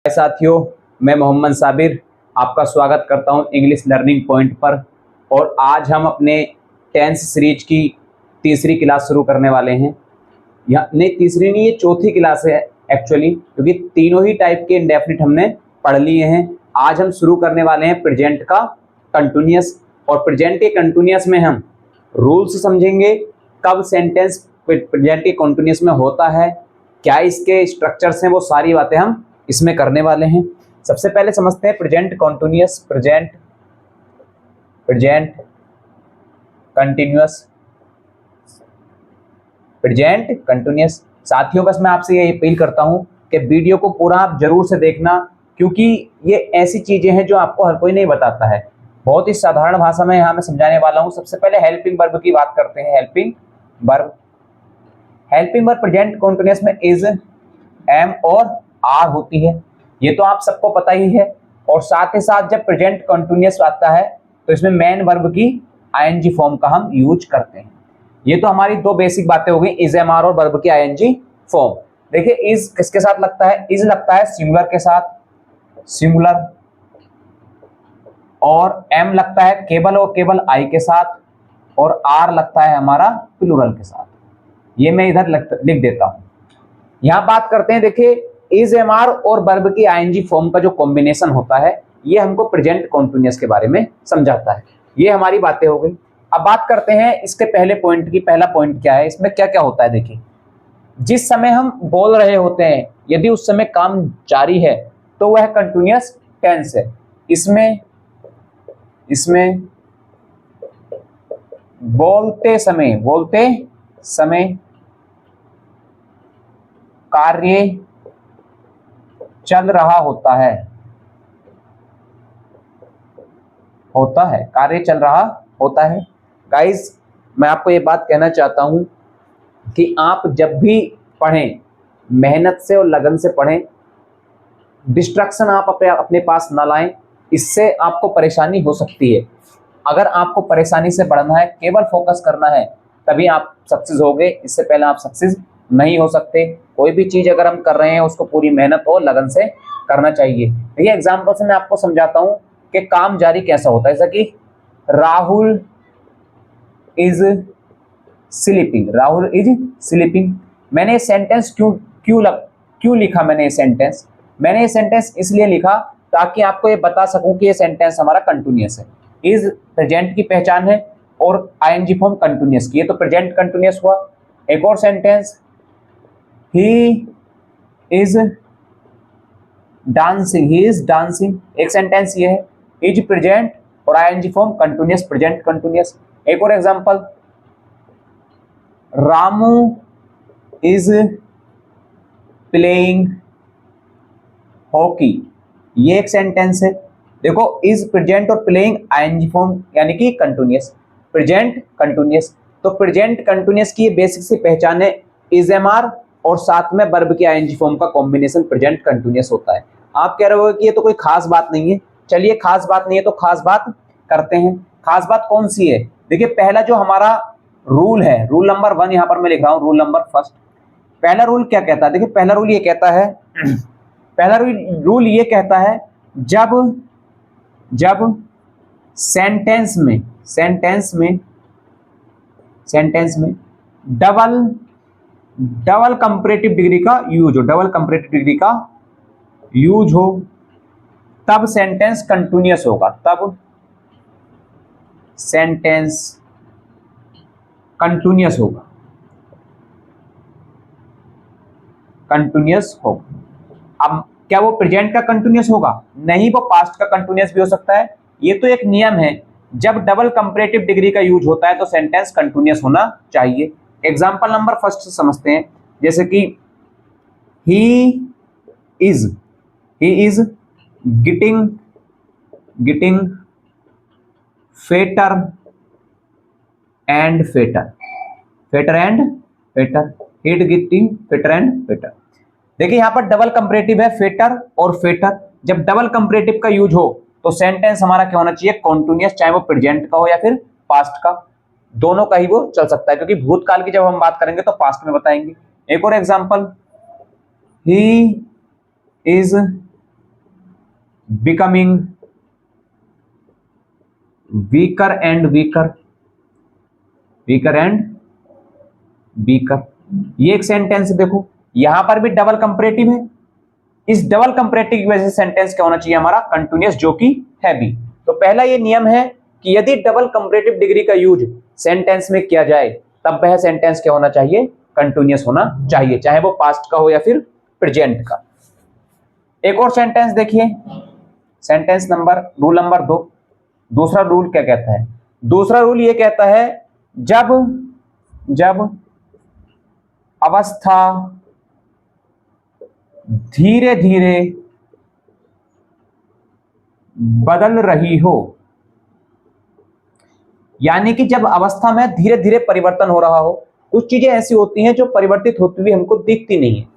साथियों, मैं मोहम्मद साबिर आपका स्वागत करता हूं इंग्लिश लर्निंग पॉइंट पर। और आज हम अपने टेंस सीरीज की तीसरी क्लास शुरू करने वाले हैं। यह नहीं, तीसरी नहीं, ये चौथी क्लास है एक्चुअली, क्योंकि तीनों ही टाइप के इंडेफिनिट हमने पढ़ लिए हैं। आज हम शुरू करने वाले हैं प्रेजेंट का कंटिन्यूअस। और प्रेजेंट के कंटिन्यूअस में हम रूल्स समझेंगे, कब सेंटेंस प्रेजेंट के कंटिन्यूअस में होता है, क्या इसके स्ट्रक्चर्स हैं, वो सारी बातें हम इसमें करने वाले हैं। सबसे पहले समझते हैं present continuous, present continuous, present continuous. साथियों, बस मैं आपसे ये अपील करता हूं कि वीडियो को पूरा आप जरूर से देखना, क्योंकि ये ऐसी चीजें हैं जो आपको हर कोई नहीं बताता है। बहुत ही साधारण भाषा में यहाँ मैं समझाने वाला हूं। सबसे पहले हेल्पिंग वर्ब की बात करते हैं। हेल्पिंग वर्ब प्रेजेंट कंटिन्यूअस में इज, एम और आर होती है, ये तो आप सबको पता ही है। और साथ ही साथ जब प्रेजेंट कंटिन्यूअस आता है तो इसमें मेन वर्ब की आईएनजी फॉर्म का हम यूज करते हैं। ये तो हमारी दो बेसिक बातें हो गई, इज, एम, आर और वर्ब की आईएनजी फॉर्म। देखिए, इज किसके साथ लगता है? इज लगता है सिंगुलर के साथ, सिंगुलर। और एम लगता है केवल और केवल आई के साथ, और आर लगता है हमारा प्लूरल के साथ। ये मैं इधर लिख देता हूं। यहां बात करते हैं, देखिए इज, एम, आर और वर्ब की आईएनजी फॉर्म का जो कॉम्बिनेशन होता है, ये हमको प्रेजेंट कंटिन्यूअस के बारे में समझाता है। ये हमारी बातें हो गई। अब बात करते हैं इसके पहले पॉइंट की। पहला पॉइंट क्या है, इसमें क्या क्या होता है? देखिए, जिस समय हम बोल रहे होते हैं, यदि उस समय काम जारी है तो वह कंटिन्यूअस टेंस है। इसमें बोलते समय कार्य चल रहा होता है, कार्य चल रहा होता है। गाइस, मैं आपको ये बात कहना चाहता हूं कि आप जब भी पढ़ें, मेहनत से और लगन से पढ़ें। डिस्ट्रक्शन आप अपने पास ना लाएं, इससे आपको परेशानी हो सकती है। अगर आपको परेशानी से पढ़ना है, केवल फोकस करना है, तभी आप सक्सेस होगे। इससे पहले आप सक्सेस नहीं हो सकते। कोई भी चीज अगर हम कर रहे हैं, उसको पूरी मेहनत और लगन से करना चाहिए। ये एग्जांपल से मैं आपको समझाता हूं कि काम जारी कैसा होता है। जैसा कि राहुल इज स्लीपिंग। मैंने ये सेंटेंस क्यों लिखा? मैंने ये सेंटेंस इसलिए लिखा ताकि आपको ये बता सकूं कि ये सेंटेंस हमारा कंटिन्यूअस है। इज प्रेजेंट की पहचान है और आईएनजी फॉर्म कंटिन्यूअस की, ये तो प्रेजेंट कंटिन्यूअस हुआ। एक और सेंटेंस, ही इज डांसिंग, एक सेंटेंस ये है। इज प्रेजेंट और ING form continuous, present continuous. एक और example, Ramu is playing hockey, ये एक सेंटेंस है। देखो, इज प्रेजेंट और प्लेइंग आईएनजी फॉर्म यानी कि कंटिन्यूअस, प्रेजेंट कंटिन्यूअस। तो प्रेजेंट कंटिन्यूअस की बेसिक सी पहचान है इज, एम, आर और साथ में वर्ब की आईएनजी फॉर्म का कॉम्बिनेशन प्रेजेंट कंटिन्यूअस होता है। आप कह रहे हो कि ये तो कोई खास बात नहीं है। चलिए, खास बात नहीं है तो खास बात करते हैं। खास बात कौन सी है? देखिए, पहला जो हमारा रूल है, रूल नंबर 1 यहां पर मैं लिख रहा हूं, रूल नंबर 1। पहला रूल क्या कहता है? देखिए, पहला रूल ये कहता है जब सेंटेंस में डबल कंपैरेटिव डिग्री का यूज हो, तब सेंटेंस कंटिन्यूअस होगा। कंटिन्यूअस होगा। अब क्या वो प्रेजेंट का कंटिन्यूअस होगा? नहीं, वो पास्ट का कंटिन्यूअस भी हो सकता है। ये तो एक नियम है, जब डबल कंपैरेटिव डिग्री का यूज होता है तो सेंटेंस कंटिन्यूअस होना चाहिए। एग्जांपल नंबर 1 से समझते हैं। जैसे कि he is getting Fetter and Fetter. देखिए, यहां पर डबल कंपैरेटिव है, फेटर और फेटर। जब डबल कंपैरेटिव का यूज हो तो सेंटेंस हमारा क्या होना चाहिए? कॉन्टिन्यूअस, चाहे वो प्रेजेंट का हो या फिर पास्ट का, दोनों का ही वो चल सकता है, क्योंकि भूतकाल की जब हम बात करेंगे तो पास्ट में बताएंगे। एक और example, he is becoming weaker and weaker, weaker and weaker, ये एक सेंटेंस देखो, यहां पर भी डबल कंपैरेटिव है। इस डबल कंपैरेटिव की वजह से सेंटेंस क्या होना चाहिए हमारा, कंटीन्यूअस, जो कि है भी। तो पहला ये नियम है कि यदि डबल कंपैरेटिव डिग्री का यूज सेंटेंस में किया जाए तब वह सेंटेंस क्या होना चाहिए, कंटीन्यूअस होना चाहिए, चाहे वो पास्ट का हो या फिर प्रेजेंट का। एक और सेंटेंस देखिए, सेंटेंस नंबर, रूल नंबर 2। दूसरा रूल क्या कहता है, दूसरा रूल ये कहता है जब अवस्था धीरे धीरे बदल रही हो, यानी कि जब अवस्था में धीरे धीरे परिवर्तन हो रहा हो, कुछ चीजें ऐसी होती हैं जो परिवर्तित होती हुई हमको दिखती नहीं है,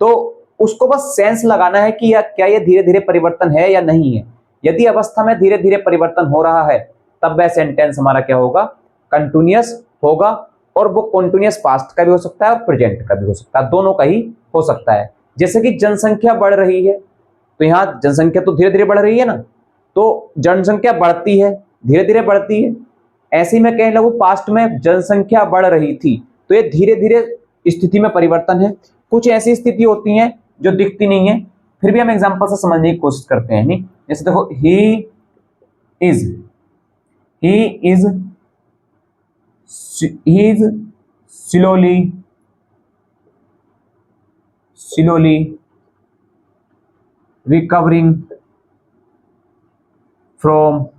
तो उसको बस सेंस लगाना है कि क्या ये धीरे धीरे परिवर्तन है या नहीं है। यदि अवस्था में धीरे धीरे परिवर्तन हो रहा है तब वह सेंटेंस हमारा क्या होगा, कंटीन्यूअस होगा। और वो कंटीन्यूअस पास्ट का भी हो सकता है और प्रेजेंट का भी हो सकता है, दोनों का ही हो सकता है। जैसे कि जनसंख्या बढ़ रही है, तो यहाँ जनसंख्या तो धीरे धीरे बढ़ रही है ना, तो जनसंख्या बढ़ती है, धीरे धीरे बढ़ती है। ऐसे ही मैं कहने लगूं पास्ट में जनसंख्या बढ़ रही थी, तो ये धीरे धीरे स्थिति में परिवर्तन है। कुछ ऐसी स्थिति होती हैं जो दिखती नहीं है, फिर भी हम एग्जांपल से समझने की कोशिश करते हैं। नहीं, जैसे देखो, he is slowly recovering from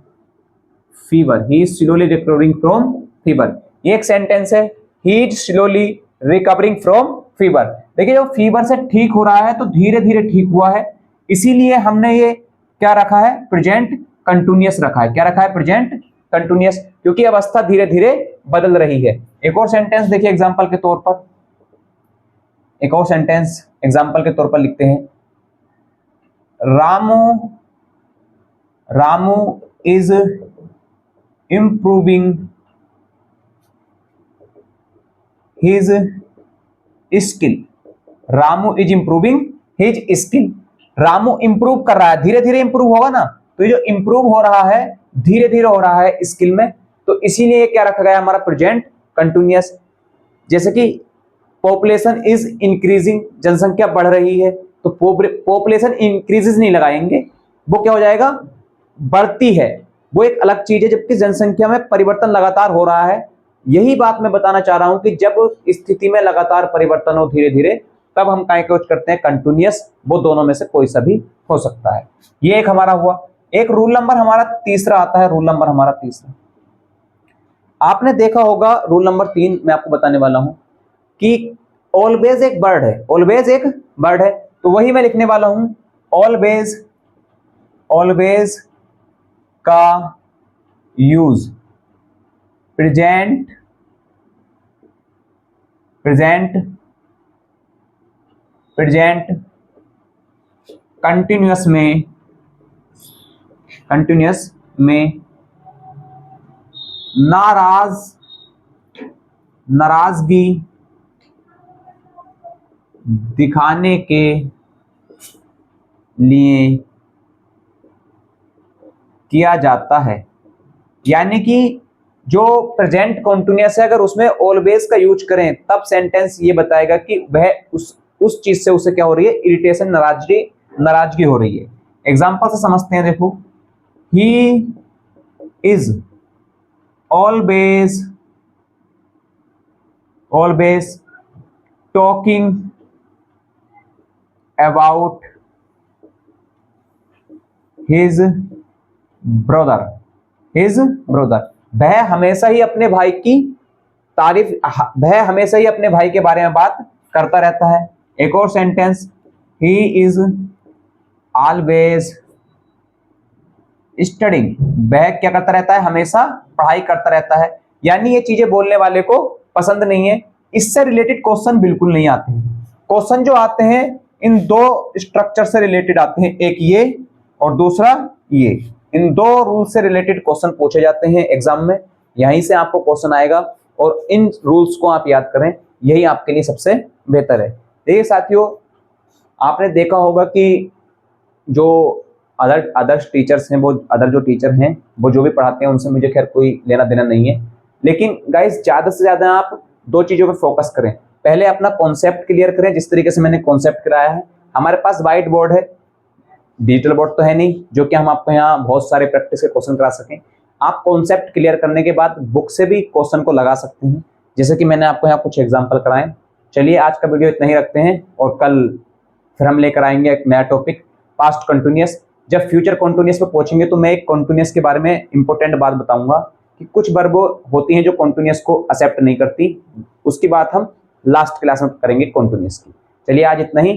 fever, he is slowly recovering from fever, ये एक सेंटेंस है, he is slowly recovering from fever। देखिए, जो फीवर से ठीक हो रहा है तो धीरे धीरे ठीक हुआ है, इसीलिए हमने ये क्या रखा है, प्रेजेंट कंटीन्यूअस रखा है। क्या रखा है, प्रेजेंट कंटीन्यूअस, क्योंकि अवस्था धीरे धीरे बदल रही है। एक और सेंटेंस देखिए एग्जांपल के तौर पर, एक और सेंटेंस एग्जांपल के तौर पर लिखते हैं, Ramu is improving his skill, Ramu is improving his skill, Ramu improve कर रहा है, धीरे धीरे इंप्रूव होगा ना, तो ये जो इंप्रूव हो रहा है धीरे धीरे हो रहा है स्किल में, तो इसीलिए क्या रखा गया हमारा, प्रेजेंट कंटीन्यूअस। जैसे कि पॉपुलेशन इज इंक्रीजिंग, जनसंख्या बढ़ रही है, तो पॉपुलेशन इंक्रीजेस नहीं लगाएंगे, वो क्या हो जाएगा, बढ़ती है, वो एक अलग चीज है, जबकि जनसंख्या में परिवर्तन लगातार हो रहा है। यही बात मैं बताना चाह रहा हूं कि जब स्थिति में लगातार परिवर्तन हो धीरे धीरे, तब हम क्या यूज करते हैं, कंटीन्यूअस, वो दोनों में से कोई सा भी हो सकता है। ये एक हमारा हुआ। एक रूल नंबर हमारा तीसरा आता है, रूल नंबर हमारा तीसरा, आपने देखा होगा, रूल नंबर 3 मैं आपको बताने वाला हूं कि ऑलवेज एक वर्ड है, ऑलवेज एक वर्ड है, तो वही मैं लिखने वाला हूं, ऑलवेज का यूज प्रेजेंट कंटीन्यूअस में नाराजगी दिखाने के लिए किया जाता है। यानी कि जो प्रेजेंट कंटीन्यूअस है, अगर उसमें ऑलवेज का यूज करें तब सेंटेंस ये बताएगा कि वह उस चीज से उसे क्या हो रही है, इरिटेशन, नाराजगी हो रही है। एग्जांपल से समझते हैं, देखो, he is always talking about his brother, वह हमेशा ही अपने भाई की तारीफ, वह हमेशा ही अपने भाई के बारे में बात करता रहता है। एक और sentence, he is always studying, वह क्या करता रहता है, हमेशा पढ़ाई करता रहता है। यानी ये चीजें बोलने वाले को पसंद नहीं है। इससे रिलेटेड क्वेश्चन बिल्कुल नहीं आते हैं। क्वेश्चन जो आते हैं इन दो स्ट्रक्चर से रिलेटेड आते हैं, एक ये और दूसरा ये, इन दो रूल से रिलेटेड क्वेश्चन पूछे जाते हैं एग्जाम में, यहीं से आपको क्वेश्चन आएगा और इन रूल्स को आप याद करें, यही आपके लिए सबसे बेहतर है। देखिए साथियों, आपने देखा होगा कि जो अदर्स टीचर्स हैं, वो अदर जो टीचर हैं वो जो भी पढ़ाते हैं उनसे मुझे खैर कोई लेना देना नहीं है। लेकिन गाइस ज़्यादा से ज़्यादा आप दो चीज़ों पे फोकस करें। पहले अपना कॉन्सेप्ट क्लियर करें, जिस तरीके से मैंने कॉन्सेप्ट कराया है। हमारे पास व्हाइट बोर्ड है, डिजिटल बोर्ड तो है नहीं जो कि हम आपको यहाँ बहुत सारे प्रैक्टिस के क्वेश्चन करा सकें। आप कॉन्सेप्ट क्लियर करने के बाद बुक से भी क्वेश्चन को लगा सकते हैं, जैसे कि मैंने आपको यहाँ कुछ एग्जाम्पल कराएं। चलिए आज का वीडियो इतना ही रखते हैं और कल फिर हम लेकर आएंगे एक नया टॉपिक, पास्ट कंटिन्यूअस। जब फ्यूचर कंटिन्यूअस पे पहुंचेंगे तो मैं एक कंटिन्यूअस के बारे में इंपॉर्टेंट बात बताऊंगा कि कुछ वर्ब होती हैं जो कंटिन्यूअस को एक्सेप्ट नहीं करती। उसकी बात हम लास्ट क्लास में करेंगे कंटिन्यूअस की। चलिए आज इतना ही,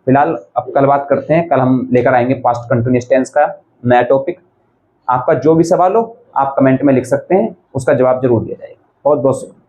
फिलहाल अब कल बात करते हैं। कल हम लेकर आएंगे पास्ट कंटिन्यूअस टेंस का नया टॉपिक। आपका जो भी सवाल हो आप कमेंट में लिख सकते हैं, उसका जवाब जरूर दिया जाएगा। बहुत बहुत शुक्रिया।